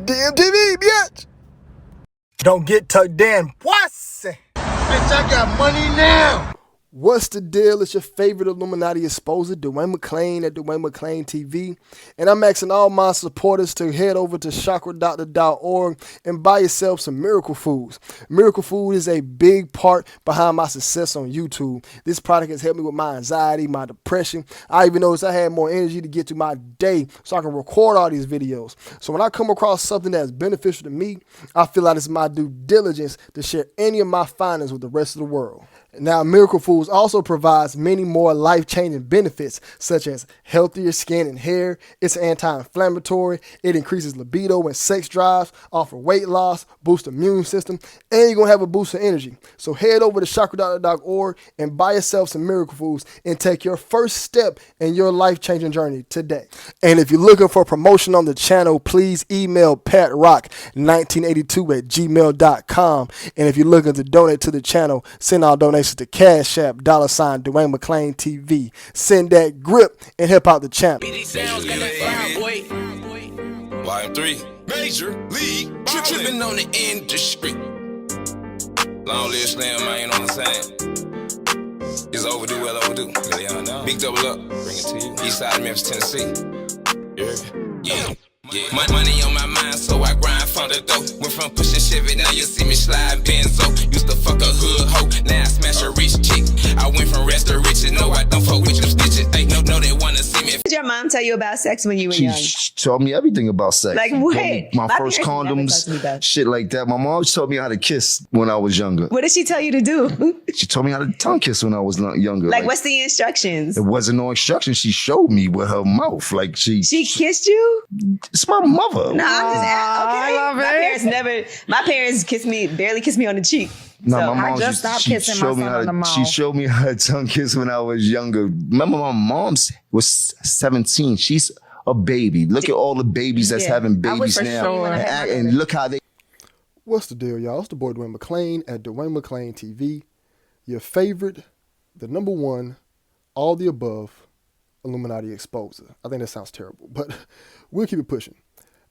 DMTV, bitch! Don't get tucked in, pussy! Bitch, I got money now! What's the deal? It's your favorite Illuminati exposer, Dwayne McClain at Dwayne McClain TV. And I'm asking all my supporters to head over to chakradoctor.org and buy yourself some Miracle Foods. Miracle Food is a big part behind my success on YouTube. This product has helped me with my anxiety, my depression. I even noticed I had more energy to get through my day so I can record all these videos. So when I come across something that's beneficial to me, I feel like it's my due diligence to share any of my findings with the rest of the world. Now, Miracle Foods also provides many more life-changing benefits, such as healthier skin and hair. It's anti-inflammatory. It increases libido and sex drives, offer weight loss, boost the immune system, and you're going to have a boost of energy. So head over to chakradoctor.org and buy yourself some Miracle Foods and take your first step in your life-changing journey today. And if you're looking for promotion on the channel, please email patrock1982@gmail.com. And if you're looking to donate to the channel, send all donations to Cash App, $Dwayne McClain TV. Send that grip and help out the channel. Volume 3, Major League Trippin' on the industry. Long live Slam, man, on the same. It's overdue, well overdue. Big double up, bring it to you. East side of Memphis, Tennessee. Yeah. Money on my mind, so I grind from the dough. Went from pushing Chevy, now you see me slide Benzo. Used to fuck a hood hoe, now I smash a rich chick. I went from rest to riches, no, I don't fuck with them stitches. Hey, no, they wanna see me. Did your mom tell you about sex when you were young? She told me everything about sex. Like what? My first condoms, shit like that. My mom taught me how to kiss when I was younger. What did she tell you to do? She told me how to tongue kiss when I was younger. Like what's the instructions? It wasn't no instructions. She showed me with her mouth. Like she kissed you? It's my mother. No, I'm just okay. My parents barely kissed me on the cheek. No, so my mom just stopped kissing my son on the mouth. She showed me how to tongue kiss when I was younger. Remember, my mom was 17. She's a baby. Look at all the babies that's having babies now. Sure. And look how they... What's the deal, y'all? It's the boy Dwayne McClain at Dwayne McClain TV. Your favorite, the number one, all the above Illuminati exposer. I think that sounds terrible, but we'll keep it pushing.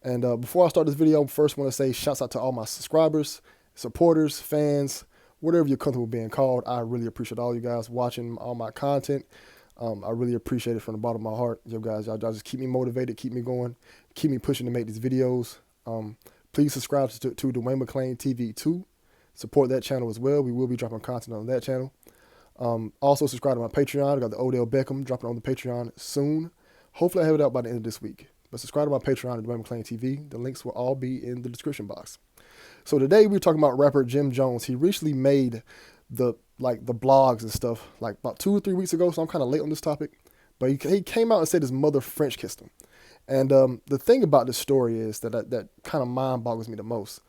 And before I start this video, I first want to say shouts out to all my subscribers, supporters, fans, whatever you're comfortable being called. I really appreciate all you guys watching all my content. I really appreciate it from the bottom of my heart. You guys, y'all just keep me motivated, keep me going, keep me pushing to make these videos. Please subscribe to Dwayne McClain TV 2. Support that channel as well. We will be dropping content on that channel. Also subscribe to my Patreon. I got the Odell Beckham dropping on the Patreon soon. Hopefully I have it out by the end of this week. But subscribe to my Patreon at Dwayne McClain TV. The links will all be in the description box. So today we're talking about rapper Jim Jones. He recently made the blogs and stuff like about 2 or 3 weeks ago. So I'm kind of late on this topic. But he came out and said his mother French kissed him. And the thing about this story is that kind of mind boggles me the most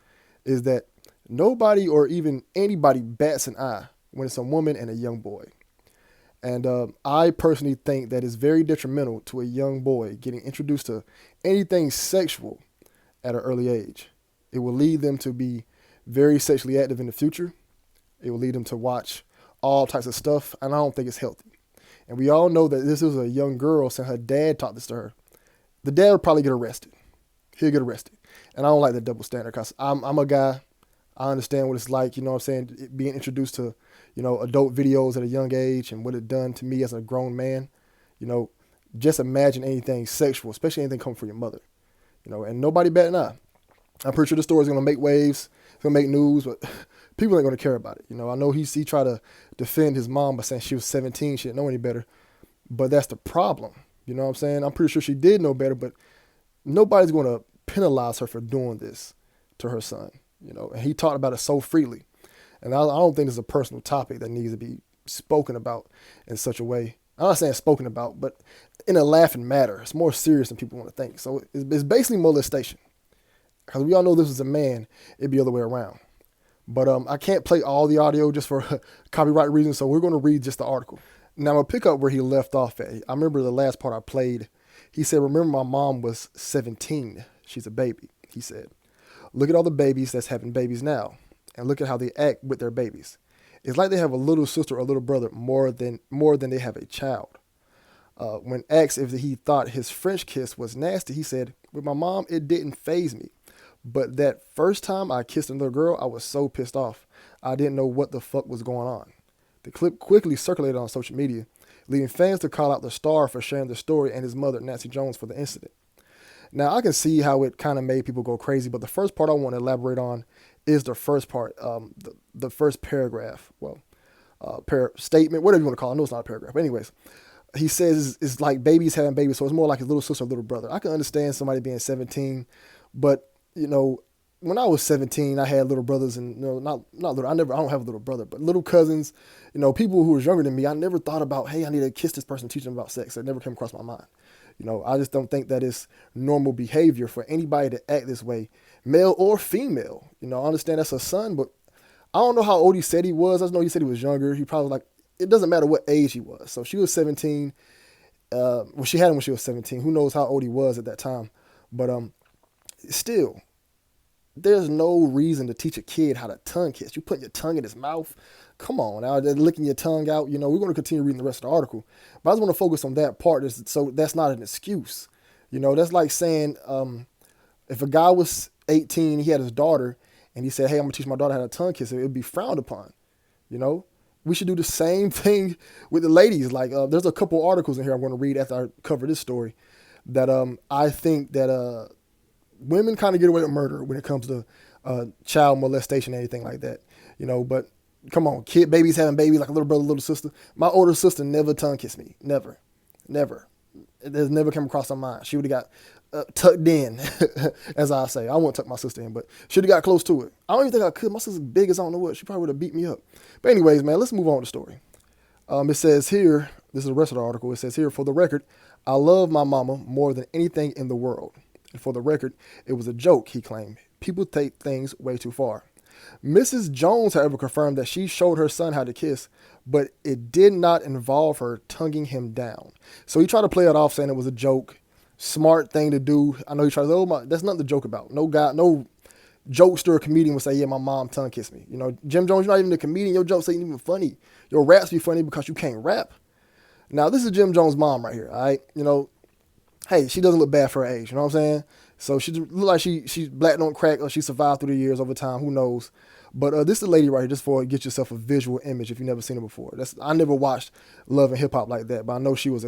is that nobody or even anybody bats an eye when it's a woman and a young boy. And I personally think that it's very detrimental to a young boy getting introduced to anything sexual at an early age. It will lead them to be very sexually active in the future. It will lead them to watch all types of stuff, and I don't think it's healthy. And we all know that this is a young girl saying her dad taught this to her. The dad would probably get arrested. He'll get arrested. And I don't like that double standard because I'm a guy. I understand what it's like, you know what I'm saying, being introduced to, adult videos at a young age and what it done to me as a grown man. Just imagine anything sexual, especially anything coming from your mother. And nobody bat an eye. I'm pretty sure the story's going to make waves, it's going to make news, but people ain't going to care about it. I know he tried to defend his mom by saying she was 17, she didn't know any better, but that's the problem. You know what I'm saying? I'm pretty sure she did know better, but nobody's going to penalize her for doing this to her son. And he talked about it so freely. And I don't think it's a personal topic that needs to be spoken about in such a way. I'm not saying spoken about, but in a laughing matter. It's more serious than people want to think. So it's basically molestation. Because we all know this is a man, it'd be the other way around. But I can't play all the audio just for copyright reasons, so we're going to read just the article. Now, I'm going to pick up where he left off at. I remember the last part I played. He said, remember my mom was 17. She's a baby, he said. Look at all the babies that's having babies now, and look at how they act with their babies. It's like they have a little sister or a little brother more than they have a child. When asked if he thought his French kiss was nasty, he said, with my mom, it didn't faze me. But that first time I kissed another girl, I was so pissed off. I didn't know what the fuck was going on. The clip quickly circulated on social media, leading fans to call out the star for sharing the story and his mother, Nancy Jones, for the incident. Now, I can see how it kind of made people go crazy, but the first part I want to elaborate on is the first part, the first paragraph. Well, statement, whatever you want to call it. I know it's not a paragraph. But anyways, he says it's like babies having babies, so it's more like his little sister or little brother. I can understand somebody being 17, but, you know, when I was 17, I had little brothers and, you know, not little, I don't have a little brother, but little cousins, you know, people who was younger than me. I never thought about, hey, I need to kiss this person, teach them about sex. It never came across my mind. You know, I just don't think that it's normal behavior for anybody to act this way, male or female. You know, I understand that's her son, but I don't know how old he said he was. I just know he said he was younger. He probably it doesn't matter what age he was. So she was 17. Well, she had him when she was 17. Who knows how old he was at that time. But still, there's no reason to teach a kid how to tongue kiss. You putting your tongue in his mouth. Come on now, they're licking your tongue out. You know, we're going to continue reading the rest of the article. But I just want to focus on that part. So that's not an excuse. You know, that's like saying if a guy was 18, he had his daughter, and he said, hey, I'm going to teach my daughter how to tongue kiss. It would be frowned upon. You know, we should do the same thing with the ladies. Like there's a couple articles in here I'm going to read after I cover this story that I think that women kind of get away with murder when it comes to child molestation, anything like that. You know, but come on, babies having babies like a little brother, little sister. My older sister never tongue kissed me. Never. It has never come across her mind. She would have got tucked in, as I say. I won't tuck my sister in, but she would have got close to it. I don't even think I could. My sister's big as I don't know what. She probably would have beat me up. But anyways, man, let's move on to the story. It says here, this is the rest of the article. It says here, for the record, I love my mama more than anything in the world. And for the record, it was a joke, he claimed. People take things way too far. Mrs. Jones, however, confirmed that she showed her son how to kiss, but it did not involve her tonguing him down. So he tried to play it off saying it was a joke, smart thing to do. I know he tried to say, that's nothing to joke about. No jokester or comedian would say, yeah, my mom tongue kissed me. You know, Jim Jones, you're not even a comedian. Your jokes ain't even funny. Your raps be funny because you can't rap. Now, this is Jim Jones' mom right here, all right? You know, hey, she doesn't look bad for her age, you know what I'm saying? So she look like she's black don't crack, or she survived through the years over time, who knows? But this is the lady right here, just for get yourself a visual image if you've never seen her before. I never watched Love and Hip Hop like that, but I know she was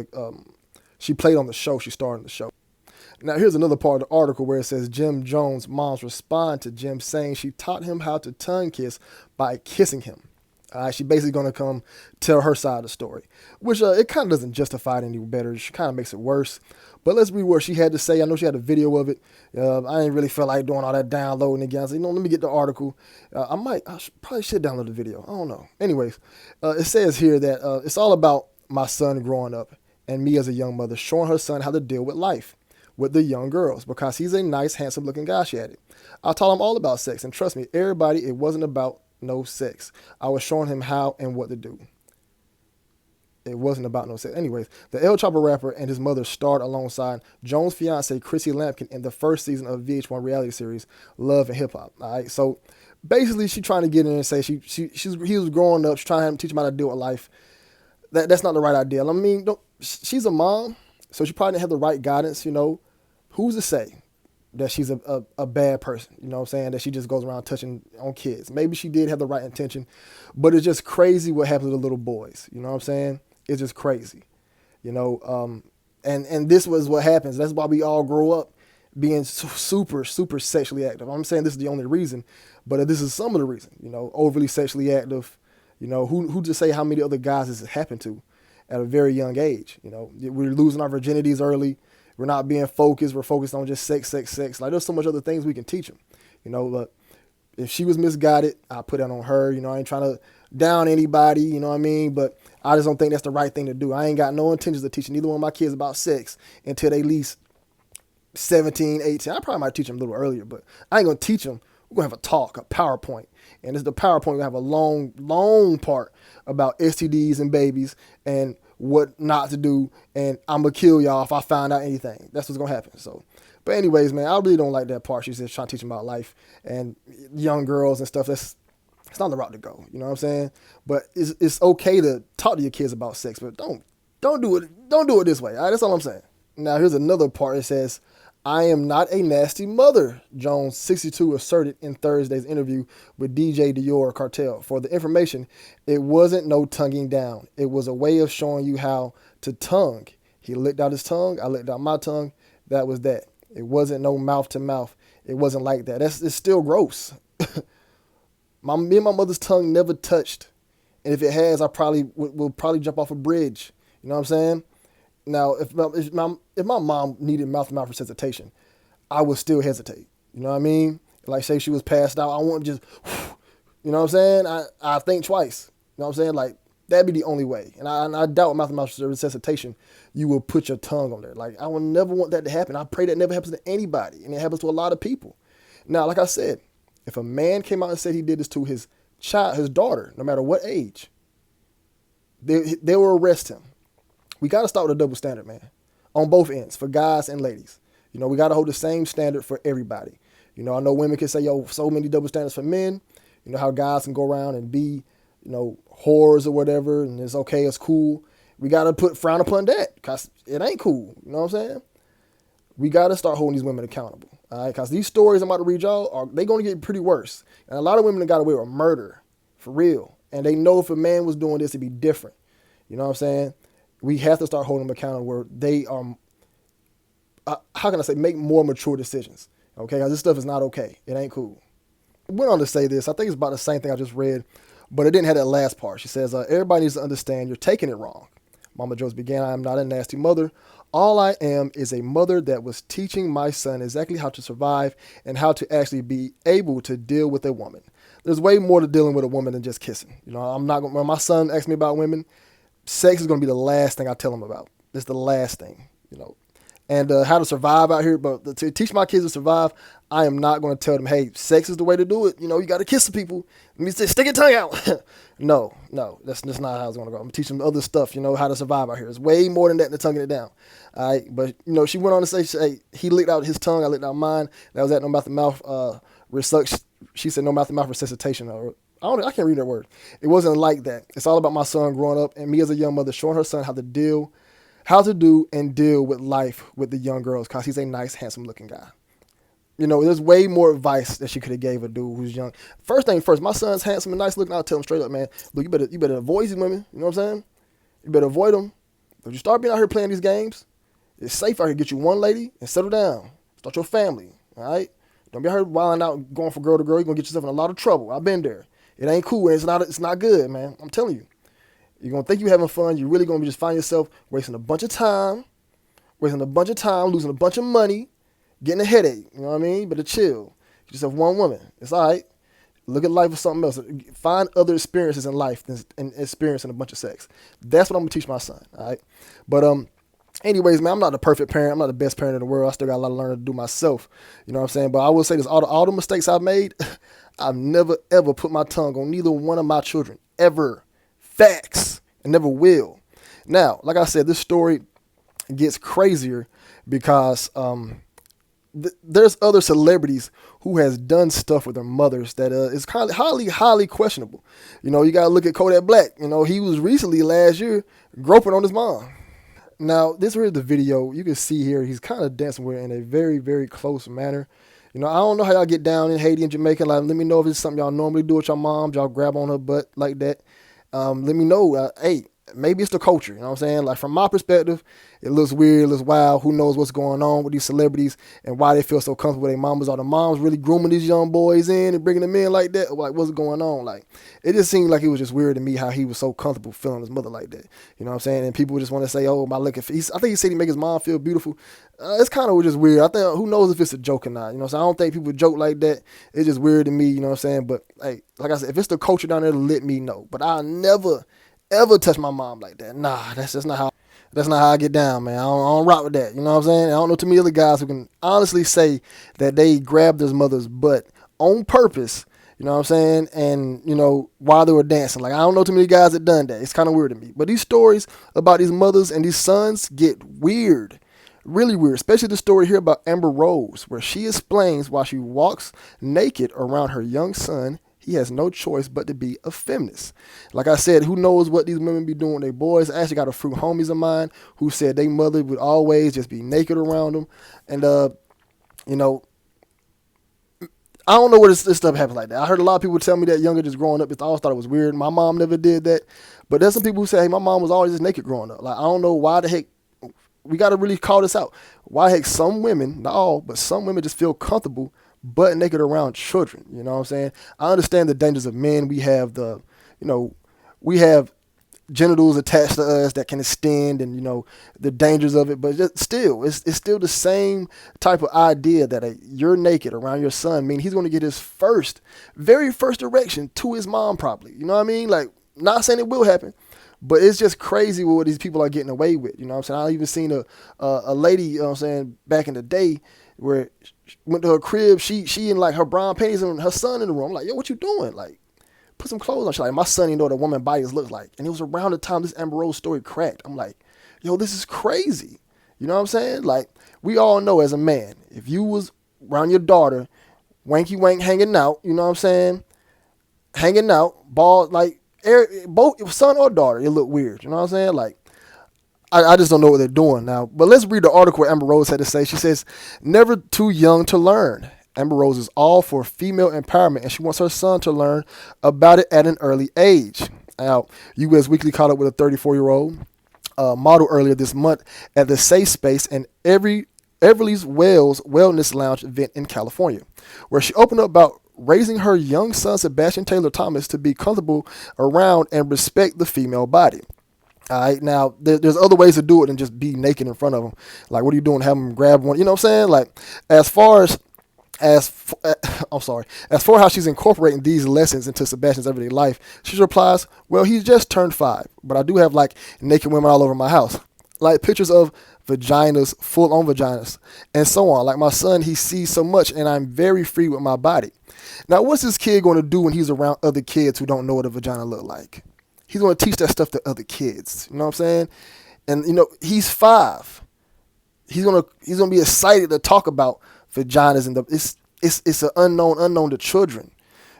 she played on the show, she starred in the show. Now here's another part of the article where it says Jim Jones' moms respond to Jim saying she taught him how to tongue kiss by kissing him. She basically going to come tell her side of the story, which it kind of doesn't justify it any better. She kind of makes it worse. But let's read what she had to say. I know she had a video of it. I didn't really feel like doing all that downloading again. I said, let me get the article. I probably should download the video. I don't know. Anyways, it says here that it's all about my son growing up and me as a young mother showing her son how to deal with life with the young girls because he's a nice, handsome looking guy, she added. I taught him all about sex, and trust me, everybody, it wasn't about no sex. I was showing him how and what to do. It wasn't about no sex. Anyways, the El Chopper rapper and his mother starred alongside Jones' fiance, Chrissy Lampkin, in the first season of VH1 reality series, Love and Hip Hop. All right. So basically, she's trying to get in and say he was growing up. She's trying to teach him how to deal with life. That's not the right idea. I mean, she's a mom, so she probably didn't have the right guidance. You know, who's to say that she's a bad person, you know what I'm saying, that she just goes around touching on kids. Maybe she did have the right intention, but it's just crazy what happens to the little boys, you know what I'm saying? It's just crazy, you know, and this was what happens. That's why we all grow up being super, super sexually active. I'm saying this is the only reason, but this is some of the reason, you know, overly sexually active, you know, who to say how many other guys this has happened to at a very young age, you know, we're losing our virginities early. We're not being focused. We're focused on just sex. Like there's so much other things we can teach them. You know, look, if she was misguided, I put that on her. You know, I ain't trying to down anybody, you know what I mean? But I just don't think that's the right thing to do. I ain't got no intentions of teaching either one of my kids about sex until they at least 17, 18. I probably might teach them a little earlier, but I ain't going to teach them. We're going to have a talk, a PowerPoint. And it's the PowerPoint. We're going to have a long, long part about STDs and babies and what not to do, and I'm gonna kill y'all if I find out anything. That's what's gonna happen. So, but anyways, man, I really don't like that part. She's just trying to teach them about life and young girls and stuff. It's not the route to go. You know what I'm saying? But it's okay to talk to your kids about sex, but don't do it this way. All right? That's all I'm saying. Now here's another part. It says, I am not a nasty mother, Jones, 62, asserted in Thursday's interview with DJ Dior Cartel. For the information, it wasn't no tonguing down. It was a way of showing you how to tongue. He licked out his tongue. I licked out my tongue. That was that. It wasn't no mouth to mouth. It wasn't like that. It's still gross. Me and my mother's tongue never touched. And if it has, I probably will probably jump off a bridge. You know what I'm saying? Now, if my mom needed mouth-to-mouth resuscitation, I would still hesitate. You know what I mean? Like, say she was passed out, I wouldn't just, you know what I'm saying? I think twice. You know what I'm saying? Like, that'd be the only way. And I doubt with mouth-to-mouth resuscitation, you will put your tongue on there. Like, I would never want that to happen. I pray that never happens to anybody, and it happens to a lot of people. Now, like I said, if a man came out and said he did this to his daughter, no matter what age, they will arrest him. We got to start with a double standard, man, on both ends, for guys and ladies. You know, we got to hold the same standard for everybody. You know, I know women can say, yo, so many double standards for men. You know how guys can go around and be, you know, whores or whatever, and it's okay, it's cool. We got to frown upon that because it ain't cool. You know what I'm saying? We got to start holding these women accountable, all right? Because these stories I'm about to read y'all, they going to get pretty worse. And a lot of women got away with murder, for real. And they know if a man was doing this, it'd be different. You know what I'm saying? We have to start holding them accountable where they are, how can I say, make more mature decisions. Okay, because this stuff is not okay. It ain't cool. I went on to say this. I think it's about the same thing I just read, but it didn't have that last part. She says, everybody needs to understand you're taking it wrong. Mama Jones began, I am not a nasty mother. All I am is a mother that was teaching my son exactly how to survive and how to actually be able to deal with a woman. There's way more to dealing with a woman than just kissing. You know, I'm not going. When my son asks me about women, sex is going to be the last thing I tell him about. It's the last thing, you know. And how to survive out here, but to teach my kids to survive, I am not going to tell them, hey, sex is the way to do it. You know, you got to kiss the people. Let me say, stick your tongue out. No, that's not how it's going to go. I'm going to teach them other stuff, you know, how to survive out here. It's way more than that than tonguing it down. All right, but, you know, she went on to say, he licked out his tongue, I licked out mine. That was at no mouth-to-mouth she said no mouth-to-mouth resuscitation. I can't read that word. It wasn't like that. It's all about my son growing up and me as a young mother showing her son how to do and deal with life with the young girls because he's a nice, handsome-looking guy. You know, there's way more advice that she could have gave a dude who's young. First thing first, my son's handsome and nice looking. I'll tell him straight up, man, look, you better avoid these women. You know what I'm saying? You better avoid them. If you start being out here playing these games, it's safe out here. Get you one lady and settle down. Start your family, all right? Don't be out here wilding out, going from girl to girl. You're going to get yourself in a lot of trouble. I've been there. It ain't cool, and it's not good, man. I'm telling you. You're going to think you're having fun. You're really going to just find yourself wasting a bunch of time, losing a bunch of money, getting a headache. You know what I mean? You better chill. Get yourself one woman. It's all right. Look at life as something else. Find other experiences in life than experiencing a bunch of sex. That's what I'm going to teach my son, all right? But anyways, man, I'm not the perfect parent. I'm not the best parent in the world. I still got a lot to learn to do myself. You know what I'm saying? But I will say this, all the mistakes I've made, I've never, ever put my tongue on neither one of my children, ever. Facts, and never will. Now, like I said, this story gets crazier because there's other celebrities who has done stuff with their mothers that is kind of highly questionable. You know, you got to look at Kodak Black. You know, he was recently last year groping on his mom. Now, this is the video. You can see here he's kind of dancing with her in a very, very close manner. You know, I don't know how y'all get down in Haiti and Jamaica. Like, let me know if it's something y'all normally do with your mom. Y'all grab on her butt like that. Let me know. Hey, maybe it's the culture. You know what I'm saying? Like, from my perspective, it looks weird, it looks wild. Who knows what's going on with these celebrities and why they feel so comfortable with their mamas. Are the moms really grooming these young boys in and bringing them in like that? Like, what's going on? Like, it just seemed like it was just weird to me how he was so comfortable feeling his mother like that. You know what I'm saying? And people just want to say, oh, my looking face. I think he said he make his mom feel beautiful. It's kind of just weird. I think, who knows if it's a joke or not. You know what I'm saying? I don't think people joke like that. It's just weird to me. You know what I'm saying? But, hey, like I said, if it's the culture down there, let me know. But I'll never ever touch my mom like that. Nah, that's not how I get down, man. I don't rock with that. You know what I'm saying? I don't know too many other guys who can honestly say that they grabbed their mother's butt on purpose. You know what I'm saying? And, you know, while they were dancing. Like, I don't know too many guys that done that. It's kind of weird to me. But these stories about these mothers and these sons get weird. Really weird. Especially the story here about Amber Rose, where she explains why she walks naked around her young son. He has no choice but to be a feminist. Like I said, who knows what these women be doing with their boys. I actually got a few homies of mine who said their mother would always just be naked around them. And You know, I don't know where this stuff happens like that. I heard a lot of people tell me that younger, just growing up, I always thought it was weird. My mom never did that. But there's some people who say, hey, my mom was always just naked growing up. Like, I don't know why the heck, we got to really call this out. Why the heck some women, not all, but some women just feel comfortable butt naked around children. You know what I'm saying? I understand the dangers of men. We have we have genitals attached to us that can extend, and the dangers of it, but it's still the same type of idea that you're naked around your son. I mean, he's going to get his very first erection to his mom probably. You know what I mean? Like, not saying it will happen, but it's just crazy what these people are getting away with. You know what I'm saying? I even seen a lady, you know what I'm saying, back in the day, where she went to her crib, she in like her brown panties and her son in the room. I'm like, yo, what you doing? Like, put some clothes on. She's like, my son didn't know what a woman's bodies look like. And it was around the time this Amber Rose story cracked. I'm like, yo, this is crazy. You know what I'm saying? Like, we all know as a man, if you was around your daughter, wanky wank hanging out, you know what I'm saying? Hanging out, ball, like, both son or daughter, it look weird. You know what I'm saying? Like, I just don't know what they're doing now. But let's read the article what Amber Rose had to say. She says, never too young to learn. Amber Rose is all for female empowerment, and she wants her son to learn about it at an early age. Now, U.S. Weekly caught up with a 34-year-old model earlier this month at the Safe Space and Everly's Wells Wellness Lounge event in California, where she opened up about raising her young son, Sebastian Taylor Thomas, to be comfortable around and respect the female body. All right, now there's other ways to do it than just be naked in front of them. Like, what are you doing? Have them grab one. You know what I'm saying? Like, as for how she's incorporating these lessons into Sebastian's everyday life, she replies, well, he's just turned 5, but I do have like naked women all over my house, like pictures of vaginas, full-on vaginas, and so on. Like my son, he sees so much, and I'm very free with my body. Now, what's this kid going to do when he's around other kids who don't know what a vagina look like? He's going to teach that stuff to other kids. You know what I'm saying? And he's 5. He's gonna be excited to talk about vaginas, and it's an unknown to children.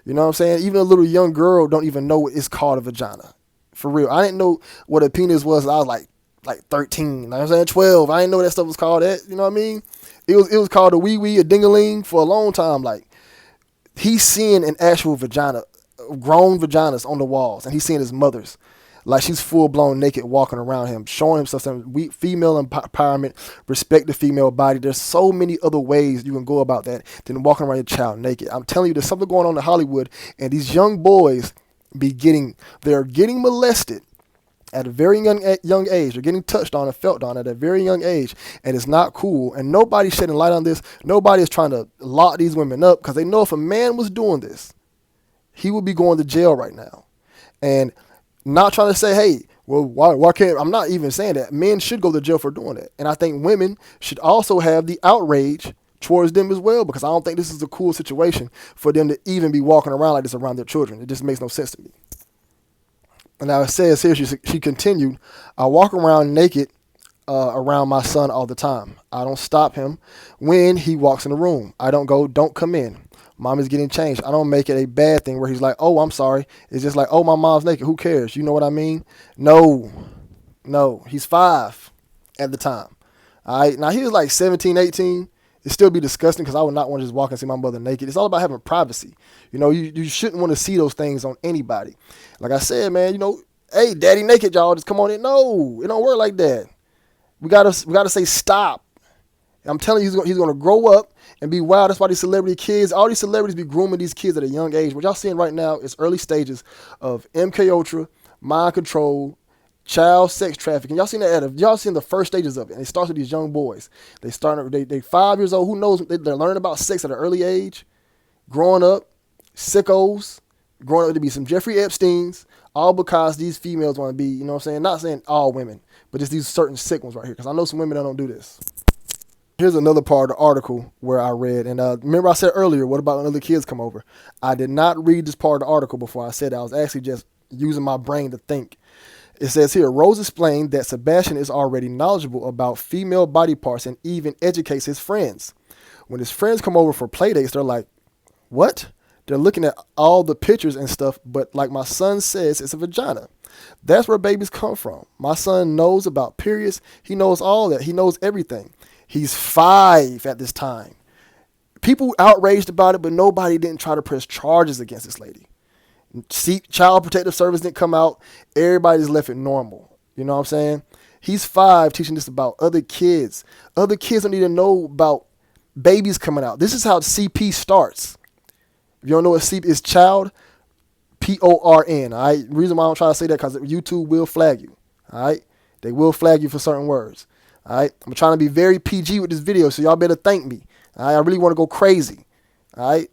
You know what I'm saying? Even a little young girl don't even know it's called a vagina. For real. I didn't know what a penis was until I was like 13. You know what I'm saying? 12. I didn't know that stuff was called that. You know what I mean? It was called a wee-wee, a ding-a-ling for a long time. Like, he's seeing an actual vagina, grown vaginas on the walls, and he's seeing his mother's. Like, she's full-blown naked walking around him, showing himself some female empowerment, respect the female body. There's so many other ways you can go about that than walking around your child naked. I'm telling you, there's something going on in Hollywood, and these young boys they're getting molested at a very young age. They're getting touched on and felt on at a very young age, and it's not cool. And nobody's shedding light on this. Nobody is trying to lock these women up, because they know if a man was doing this, he would be going to jail right now. And not trying to say, hey, well, why can't, I'm not even saying that. Men should go to jail for doing that. And I think women should also have the outrage towards them as well, because I don't think this is a cool situation for them to even be walking around like this around their children. It just makes no sense to me. And now it says here, she continued, I walk around naked around my son all the time. I don't stop him when he walks in the room. I don't go, don't come in. Mom is getting changed. I don't make it a bad thing where he's like, oh, I'm sorry. It's just like, oh, my mom's naked. Who cares? You know what I mean? No. He's 5 at the time. All right. Now, he was like 17, 18. It'd still be disgusting, because I would not want to just walk and see my mother naked. It's all about having privacy. You shouldn't want to see those things on anybody. Like I said, man, hey, daddy naked, y'all, just come on in. No, it don't work like that. We gotta say stop. I'm telling you, he's gonna grow up and be wild. That's why these celebrity kids, all these celebrities be grooming these kids at a young age. What y'all seeing right now is early stages of MK Ultra, mind control, child sex trafficking. Y'all seen that? Y'all seen the first stages of it? And it starts with these young boys. They 5 years old. Who knows? They're learning about sex at an early age, growing up, sickos, growing up to be some Jeffrey Epsteins, all because these females want to be, you know what I'm saying? Not saying all women, but just these certain sick ones right here, because I know some women that don't do this. Here's another part of the article where I read, and remember I said earlier, what about when other kids come over? I did not read this part of the article before I said it. I was actually just using my brain to think. It says here, Rose explained that Sebastian is already knowledgeable about female body parts and even educates his friends. When his friends come over for play dates, they're like, what? They're looking at all the pictures and stuff, but like my son says, it's a vagina. That's where babies come from. My son knows about periods. He knows all that. He knows everything. He's 5 at this time. People outraged about it, but nobody didn't try to press charges against this lady. See, Child Protective Service didn't come out. Everybody just left it normal. You know what I'm saying? He's 5 teaching this about other kids. Other kids don't need to know about babies coming out. This is how CP starts. If you don't know what CP is, child, PORN. All right. The reason why I don't try to say that because YouTube will flag you. All right. They will flag you for certain words. All right. I'm trying to be very PG with this video, so y'all better thank me. All right. I really want to go crazy. All right.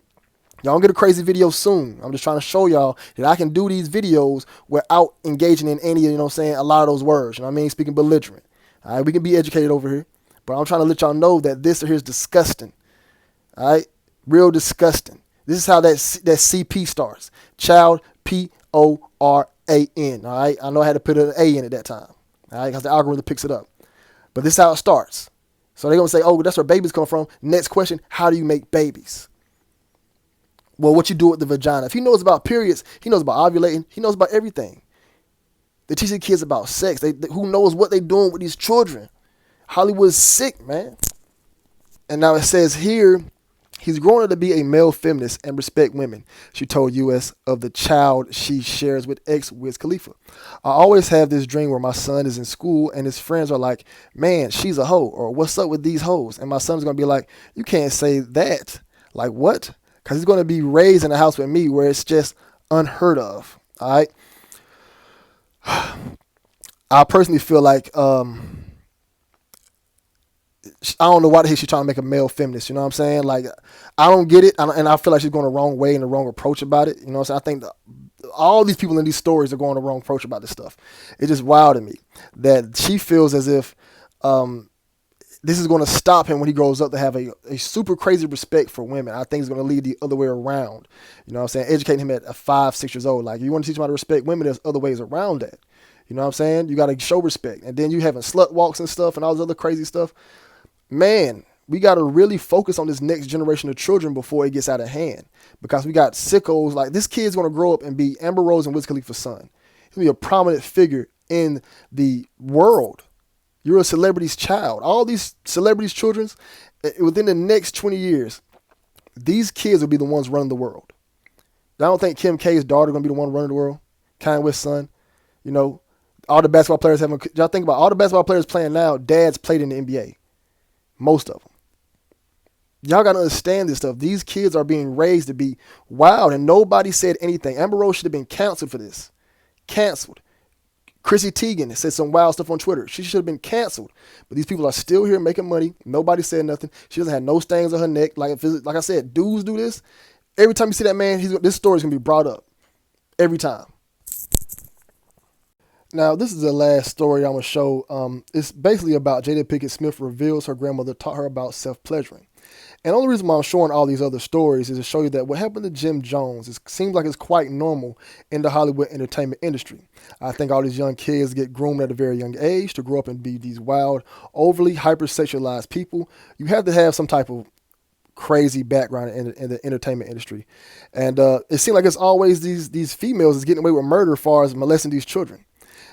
Y'all gonna get a crazy video soon. I'm just trying to show y'all that I can do these videos without engaging in any, you know what I'm saying, a lot of those words. You know what I mean? Speaking belligerent. All right. We can be educated over here. But I'm trying to let y'all know that this here is disgusting. All right. Real disgusting. This is how that CP starts. Child, PORAN. All right. I know I had to put an A in it that time. All right. Because the algorithm picks it up. But this is how it starts. So they're going to say, oh, that's where babies come from. Next question, how do you make babies? Well, what you do with the vagina. If he knows about periods, he knows about ovulating. He knows about everything. They teach the kids about sex. Who knows what they're doing with these children? Hollywood's sick, man. And now it says here, he's grown up to be a male feminist and respect women, she told US of the child she shares with ex-Wiz Khalifa. I always have this dream where my son is in school and his friends are like, man, she's a hoe, or what's up with these hoes? And my son's going to be like, you can't say that. Like what? Because he's going to be raised in a house with me where it's just unheard of. All right. I personally feel like, I don't know why the heck she's trying to make a male feminist. You know what I'm saying? Like, I don't get it. And I feel like she's going the wrong way and the wrong approach about it. You know what I'm saying? I think all these people in these stories are going the wrong approach about this stuff. It's just wild to me that she feels as if, this is going to stop him when he grows up to have a super crazy respect for women. I think it's going to lead the other way around. You know what I'm saying? Educating him at 5, 6 years old. Like, you want to teach him how to respect women, there's other ways around that. You know what I'm saying? You got to show respect. And then you having slut walks and stuff and all this other crazy stuff. Man, we got to really focus on this next generation of children before it gets out of hand. Because we got sickos. Like, this kid's going to grow up and be Amber Rose and Wiz Khalifa's son. He's going to be a prominent figure in the world. You're a celebrity's child. All these celebrities' children, within the next 20 years, these kids will be the ones running the world. I don't think Kim K's daughter going to be the one running the world. Kanye West's son. You know, all the basketball players having, y'all think about all the basketball players playing now, dads played in the NBA. Most of them. Y'all got to understand this stuff. These kids are being raised to be wild, and nobody said anything. Amber Rose should have been canceled for this. Canceled. Chrissy Teigen said some wild stuff on Twitter. She should have been canceled. But these people are still here making money. Nobody said nothing. She doesn't have no stains on her neck. Like I said, dudes do this. Every time you see that man, this story is going to be brought up. Every time. Now, this is the last story I'm going to show. It's basically about Jada Pinkett Smith reveals her grandmother taught her about self-pleasuring. And the only reason why I'm showing all these other stories is to show you that what happened to Jim Jones, it seems like it's quite normal in the Hollywood entertainment industry. I think all these young kids get groomed at a very young age to grow up and be these wild, overly hypersexualized people. You have to have some type of crazy background in the entertainment industry. And it seems like it's always these females is getting away with murder as far as molesting these children.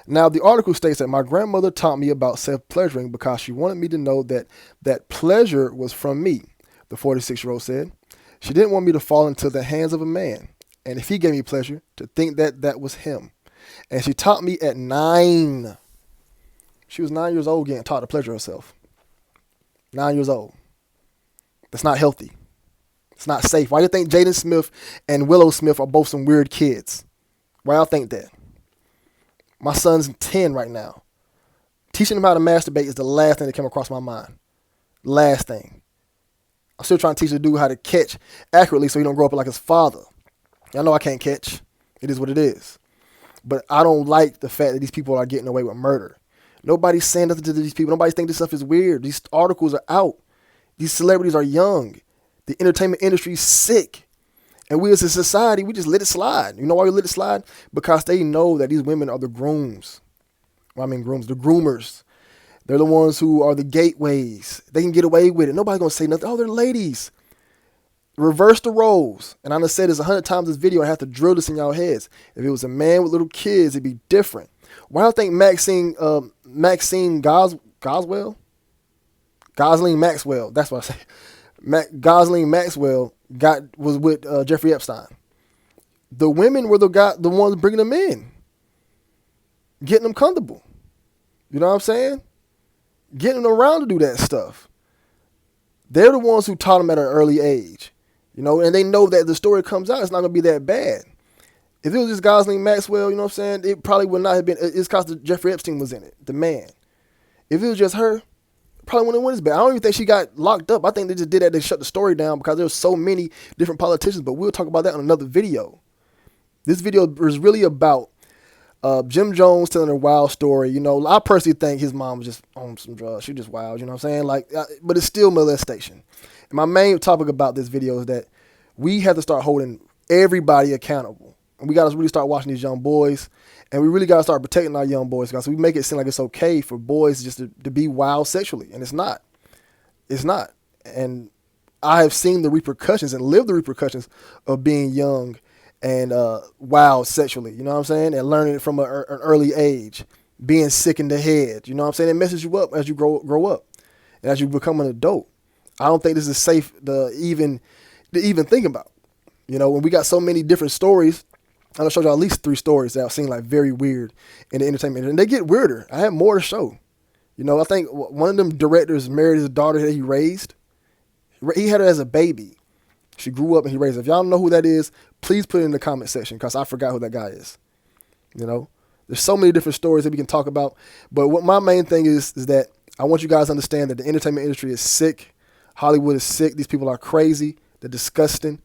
Now, the article states that my grandmother taught me about self-pleasuring because she wanted me to know that pleasure was from me. The 46-year-old said, she didn't want me to fall into the hands of a man. And if he gave me pleasure, to think that was him. And she taught me at 9. She was 9 years old getting taught to pleasure herself. 9 years old. That's not healthy. It's not safe. Why do you think Jaden Smith and Willow Smith are both some weird kids? Why y'all think that? My son's 10 right now. Teaching him how to masturbate is the last thing that came across my mind. Last thing. I'm still trying to teach the dude how to catch accurately so he don't grow up like his father. Y'all know I can't catch. It is what it is. But I don't like the fact that these people are getting away with murder. Nobody's saying nothing to these people. Nobody thinks this stuff is weird. These articles are out. These celebrities are young. The entertainment industry is sick. And we as a society, we just let it slide. You know why we let it slide? Because they know that these women are the grooms. Well, I mean grooms, the groomers. They're the ones who are the gateways. They can get away with it. Nobody's going to say nothing. Oh, they're ladies. Reverse the roles. And I'm going to say this 100 times in this video. I have to drill this in y'all heads. If it was a man with little kids, it'd be different. Why do I think Maxine Maxwell? Gosling Maxwell. That's what I say. Gosling Maxwell was with Jeffrey Epstein. The women were the ones bringing them in, getting them comfortable. You know what I'm saying? Getting them around to do that stuff. They're the ones who taught them at an early age. You know, and they know that the story comes out, it's not going to be that bad. If it was just Gosling Maxwell, you know what I'm saying, it probably would not have been. It's because Jeffrey Epstein was in it, the man. If it was just her, probably wouldn't have went as bad. I don't even think she got locked up. I think they just did that to shut the story down because there were so many different politicians. But we'll talk about that in another video. This video is really about Jim Jones telling a wild story. You know, I personally think his mom was just on some drugs. She just wild, you know what I'm saying? Like, but it's still molestation. And my main topic about this video is that we have to start holding everybody accountable. And we got to really start watching these young boys. And we really got to start protecting our young boys. Because we make it seem like it's okay for boys just to be wild sexually. And it's not. It's not. And I have seen the repercussions and lived the repercussions of being young and wild sexually. You know what I'm saying? And learning it from an early age. Being sick in the head. You know what I'm saying? It messes you up as you grow up. And as you become an adult. I don't think this is safe to even think about. You know, when we got so many different stories, I'm going to show you at least 3 stories that I've seen like very weird in the entertainment. And they get weirder. I have more to show. You know, I think one of them directors married his daughter that he raised. He had her as a baby. She grew up and he raised her. If y'all don't know who that is, please put it in the comment section because I forgot who that guy is. You know, there's so many different stories that we can talk about. But what my main thing is that I want you guys to understand that the entertainment industry is sick. Hollywood is sick. These people are crazy. They're disgusting.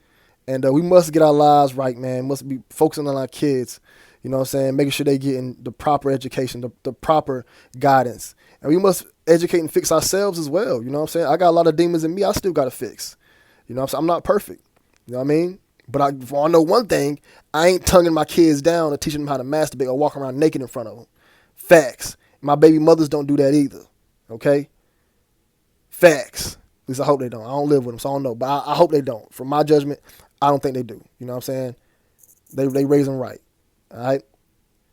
And we must get our lives right, man. We must be focusing on our kids, you know what I'm saying, making sure they getting the proper education, the proper guidance. And we must educate and fix ourselves as well, you know what I'm saying. I got a lot of demons in me I still got to fix. You know what I'm saying? I'm not perfect, you know what I mean? But I know one thing, I ain't tonguing my kids down or teaching them how to masturbate or walk around naked in front of them. Facts. My baby mothers don't do that either, okay? Facts. At least I hope they don't. I don't live with them, so I don't know. But I hope they don't. From my judgment, I don't think they do. You know what I'm saying? They raise them right. All right?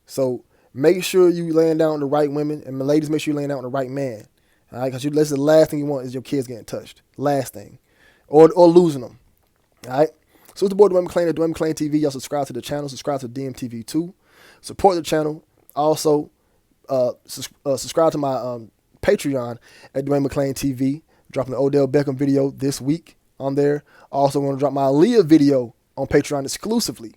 So make sure you laying down with the right women. And ladies, make sure you laying down with the right man. All right? Because that's the last thing you want is your kids getting touched. Last thing. Or losing them. All right? So it's the boy Dwayne McClain at Dwayne McClain TV. Y'all subscribe to the channel. Subscribe to DMTV2. Support the channel. Also, subscribe to my Patreon at Dwayne McClain TV. Dropping the Odell Beckham video this week on there. Also going to drop my Aaliyah video on Patreon exclusively.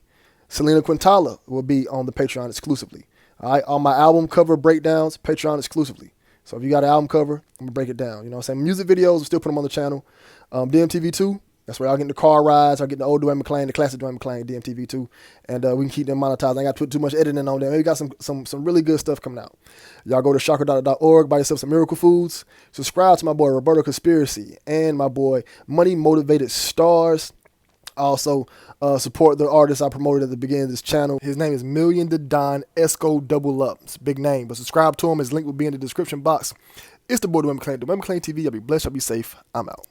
Selena Quintala will be on the Patreon exclusively. All right, all my album cover breakdowns, Patreon exclusively. So if you got an album cover, I'm going to break it down. You know what I'm saying? Music videos, we still put them on the channel. DMTV2, that's where y'all getting the car rides. I'll get the old Dwayne McClain, the classic Dwayne McClain, DMTV2. And we can keep them monetized. I ain't got to put too much editing on them. We got some really good stuff coming out. Y'all go to chakra.org, buy yourself some Miracle Foods. Subscribe to my boy Roberto Conspiracy and my boy Money Motivated Stars. Also, support the artist I promoted at the beginning of this channel. His name is Million the Don Esco Double Up. It's a big name, but subscribe to him. His link will be in the description box. It's the boy Dwayne McClain TV. Y'all be blessed. Y'all be safe. I'm out.